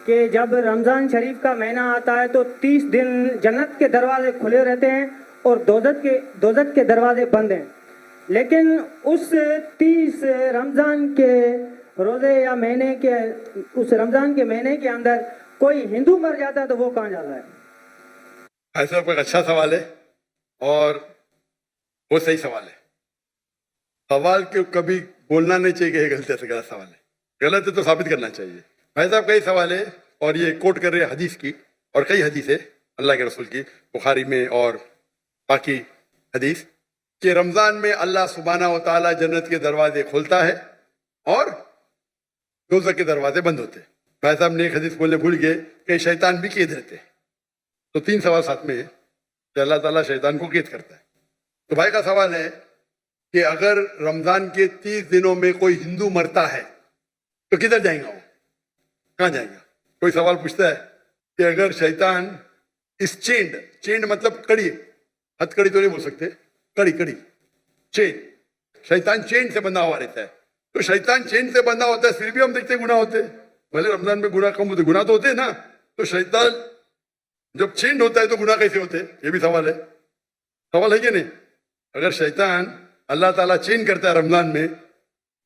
کہ جب رمضان شریف کا مہینہ آتا ہے تو 30 دن جنت کے دروازے کھلے رہتے ہیں اور دوزخ کے دروازے بند ہیں، لیکن اس 30 رمضان کے روزے یا مہینے کے اس رمضان کے مہینے کے اندر کوئی ہندو مر جاتا ہے تو وہ کہاں جاتا ہے؟ ایسا کوئی اچھا سوال ہے اور وہ صحیح سوال ہے. سوال کو کبھی بولنا نہیں چاہیے کہ یہ غلط ہے، غلط سوال ہے، غلط ہے تو ثابت کرنا چاہیے. بھائی صاحب کئی سوال ہے اور یہ کوٹ کر رہے ہیں حدیث کی، اور کئی حدیث ہے اللہ کے رسول کی بخاری میں اور باقی حدیث کہ رمضان میں اللہ سبحانہ و تعالیٰ جنت کے دروازے کھولتا ہے اور دوزخ کے دروازے بند ہوتے ہیں. بھائی صاحب نے ایک حدیث بولنے بھول گئے کہ شیطان بھی قید رہتے ہیں. تو 3 سوال ساتھ میں ہے کہ اللہ تعالیٰ شیطان کو قید کرتا ہے. تو بھائی کا سوال ہے کہ اگر رمضان کے 30 دنوں میں کوئی ہندو مرتا ہے تو کدھر جائیں گا وہ؟ کہاں جائیں گا؟ کوئی سوال پوچھتا ہے کہ اگر شیطان اس چینڈ مطلب کڑی، ہتھ کڑی تو نہیں بول سکتے، کڑی چین، شیطان چین سے بندھا ہوا رہتا ہے. تو شیطان چین سے بندھا ہوتا ہے پھر بھی ہم دیکھتے ہیں گناہ ہوتے ہیں. بھلے رمضان میں گناہ کم ہوتے، گناہ تو ہوتے ہیں نا. تو شیطان جب چینڈ ہوتا ہے تو گناہ کیسے ہوتے ہیں؟ یہ بھی سوال ہے. سوال ہے کہ نہیں؟ اگر شیطان اللہ تعالیٰ چین کرتا ہے رمضان میں،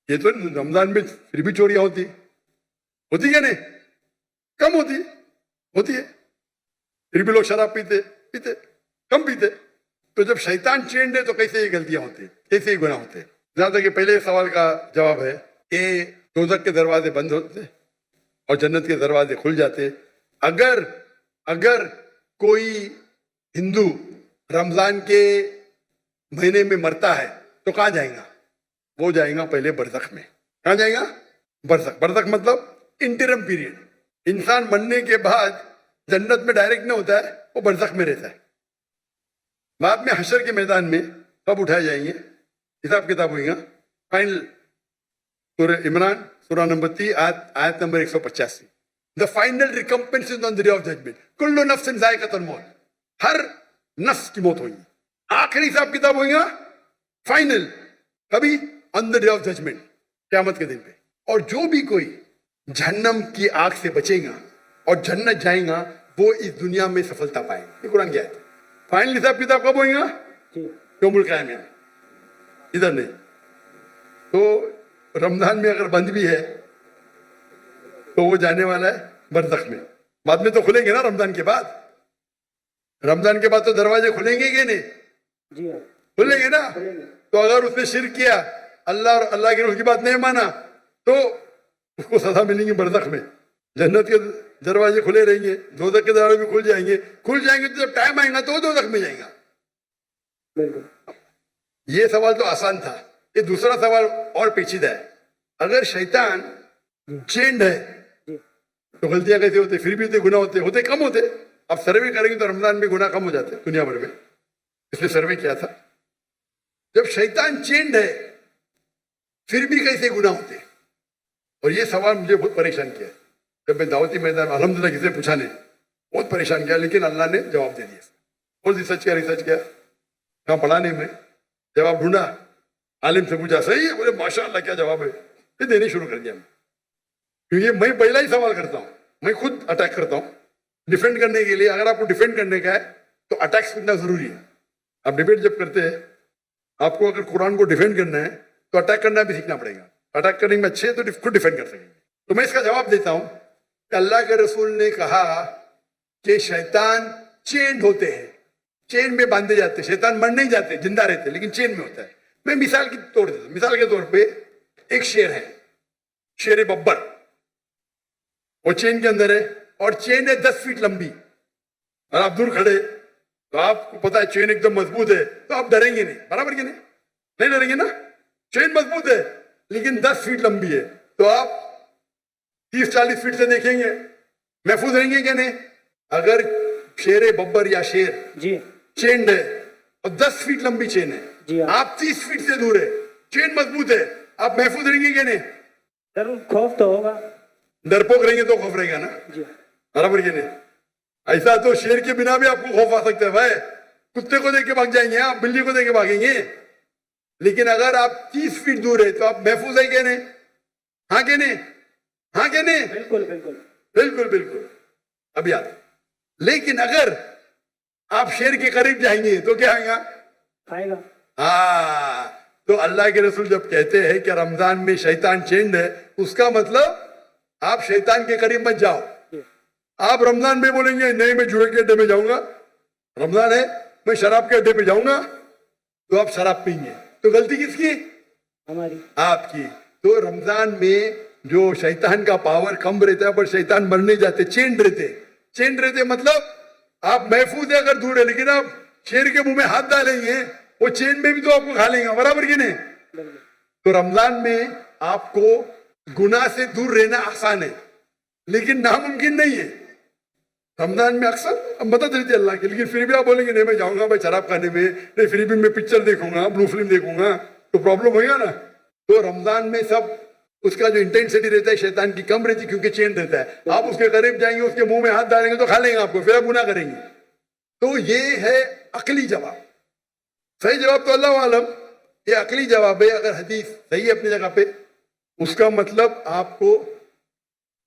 یہ تو رمضان میں پھر بھی چوریاں ہوتی کہ نہیں؟ کم ہوتی ہے، پھر بھی لوگ شراب پیتے کم پیتے. تو جب شیطان چینڈ ہے تو کیسے یہ غلطیاں ہوتی ہیں، کیسے یہ گناہ ہوتے ہیں؟ جہاں تک کہ پہلے سوال کا جواب ہے کہ دوزخ کے دروازے بند ہوتے اور جنت کے دروازے کھل جاتے. اگر کوئی ہندو رمضان کے مہینے میں مرتا ہے تو کہاں جائیں گا؟ وہ جائیں گا پہلے برزخ میں. کہاں جائیں گا؟ برزخ مطلب انٹرم پیریڈ. انسان مرنے کے بعد جنت میں ڈائریکٹ نہیں ہوتا ہے، وہ برزخ میں رہتا ہے. بعد میں حشر کے میدان میں سب اٹھائے جائیں گے، حساب کتاب ہوئے گا. فائنل سورہ عمران سورہ نمبر 3 آیت number 185. The final recompense is on the day of judgment. کل نفس ذائقۃ الموت، ہر نفس کی موت ہوگی. آخری حساب کتاب ہوئے گا فائنل، کبھی on the day of judgment، قیامت کے دن پہ. اور جو بھی کوئی جہنم کی آگ سے بچے گا اور جنت جائیں گا وہ اس دنیا میں سفلتا پائیں گے. یہ قرآن کی آیت ہے. فائنل حساب کتاب کب ہوئے گا؟ یوم القیامہ. ادھر نہیں. تو رمضان میں اگر بند بھی ہے تو وہ جانے والا ہے برزخ میں. بعد میں تو کھلیں گے نا رمضان کے بعد. رمضان کے بعد تو دروازے کھلیں گے کہ نہیں؟ جی ہاں کھلیں گے نا. تو اگر اس نے شرک کیا، اللہ اور اللہ کے رسول کی بات نہیں مانا، تو اس کو سزا ملیں گی برزخ میں. جنت کے دروازے کھلے رہیں گے، دوزخ کے دروازے بھی کھل جائیں گے تو جب ٹائم آئے گا تو وہ دوزخ میں جائیں گا. بالکل. یہ سوال تو آسان تھا. یہ دوسرا سوال اور پیچیدہ ہے. اگر شیطان چینڈ ہے تو غلطیاں کیسے ہوتے؟ پھر بھی گناہ ہوتے کم ہوتے. اب سروے کریں گے تو رمضان میں گناہ کم ہو جاتے دنیا بھر میں. اس نے سروے کیا تھا، جب شیطان چینڈ ہے پھر بھی کیسے گناہ ہوتے؟ اور یہ سوال مجھے بہت پریشان کیا. جب میں دعوتی میدان میں الحمدللہ کسی پوچھا نہیں، بہت پریشان کیا، لیکن اللہ نے جواب دے دیا. اور ریسرچ کیا کہاں پڑھانے میں جواب ڈھونڈا، عالم سے پوچھا، صحیح ہے، بولے ماشاء اللہ کیا جواب ہے. پھر دینے شروع کر دیا. کیونکہ میں پہلا ہی سوال کرتا ہوں، میں خود اٹیک کرتا ہوں ڈیفینڈ کرنے کے لیے. اگر آپ کو ڈیفینڈ کرنے کا ہے تو اٹیک سیکھنا ضروری ہے. آپ ڈیبیٹ جب کرتے ہیں، آپ کو اگر قرآن کو ڈیفینڈ کرنا ہے تو اٹیک کرنا بھی سیکھنا پڑے گا. اٹیک کرنے میں اچھے تو خود ڈیفینڈ کر سکیں گے. تو میں اس کا جواب دیتا ہوں کہ اللہ کے رسول نے کہا کہ شیطان چینڈ ہوتے ہیں، چین میں باندھے جاتے. شیطان مر نہیں جاتے، زندہ رہتے، لیکن چین میں ہوتا ہے. میں مثال کے طور پہ ایک شیر ہے، شیر ببر. وہ چین کے اندر ہے اور چین ہے 10 فیٹ لمبی. اور آپ دور کھڑے تو آپ کو پتا ہے چین ایک دم مضبوط ہے، تو آپ ڈریں گے نہیں. برابر کہ نہیں ڈریں گے نا. چین مضبوط ہے لیکن 10 فیٹ لمبی ہے، تو آپ 30-40 فیٹ سے دیکھیں گے، محفوظ رہیں گے کہ نہیں؟ اگر شیر ببر یا شیر جی چینڈ ہے اور 10 فیٹ لمبی چین ہے، جی ہاں. آپ 30 فیٹ سے دور ہے، چین مضبوط ہے، آپ محفوظ رہیں گے کہ نہیں؟ ضرور خوف تو ہوگا. ڈرپوک رہیں گے تو خوف رہے گا نا. جی برابر کہ نہیں؟ ایسا تو شیر کے بنا بھی آپ کو خوف آ سکتا ہے. بھائی کتے کو دیکھ کے بھاگ جائیں گے، آپ بلی کو دیکھ کے بھاگیں گے. لیکن اگر آپ 30 فیٹ دور ہے تو آپ محفوظ ہیں کہ نہیں؟ ہاں کہ نہیں؟ ہاں کہ نہیں؟ بالکل بالکل. بالکل بالکل ابھی آتے. لیکن اگر آپ شیر کے قریب جائیں گے تو کیا آئے گا؟ کھائے گا. ہاں تو اللہ کے رسول جب کہتے ہیں کہ رمضان میں شیطان چینڈ ہے، اس کا مطلب آپ شیطان کے قریب مت جاؤ. آپ رمضان میں بولیں گے نہیں میں جوئے کے اڈے میں جاؤں گا، رمضان ہے میں شراب کے اڈے پہ جاؤں گا، تو آپ شراب پئیں گے. تو غلطی کس کی؟ ہماری. آپ کی. تو رمضان میں جو شیطان کا پاور کم رہتا ہے پر شیطان مرنے جاتے، چینڈ رہتے مطلب آپ محفوظ ہے اگر دور ہے، لیکن آپ شیر کے منہ میں ہاتھ ڈالیں گے وہ چین میں بھی تو آپ کو کھا لیں گے، برابر کی نہیں؟ تو رمضان میں آپ کو گناہ سے دور رہنا آسان ہے لیکن ناممکن نہیں ہے. رمضان میں اکثر مدد رہتی ہے اللہ کی، لیکن پھر بھی آپ بولیں گے نہیں میں جاؤں گا میں شراب کھانے میں، نہیں پھر بھی میں پکچر دیکھوں گا، بلو فلم دیکھوں گا، تو پرابلم ہوگا نا. تو رمضان میں سب اس کا جو انٹینسٹی رہتا ہے شیطان کی کم رہتی کیونکہ چین رہتا ہے. آپ اس کے قریب جائیں گے اس کے منہ میں ہاتھ ڈالیں گے تو کھا لیں گے آپ کو، پھر آپ گناہ کریں گے. تو یہ ہے عقلی جواب. صحیح جواب تو اللہ عالم، یہ عقلی جواب ہے. اگر حدیث صحیح ہے اپنی جگہ پہ، اس کا مطلب آپ کو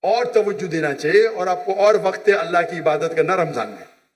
اور توجہ دینا چاہیے اور آپ کو اور وقت اللہ کی عبادت کرنا رمضان میں.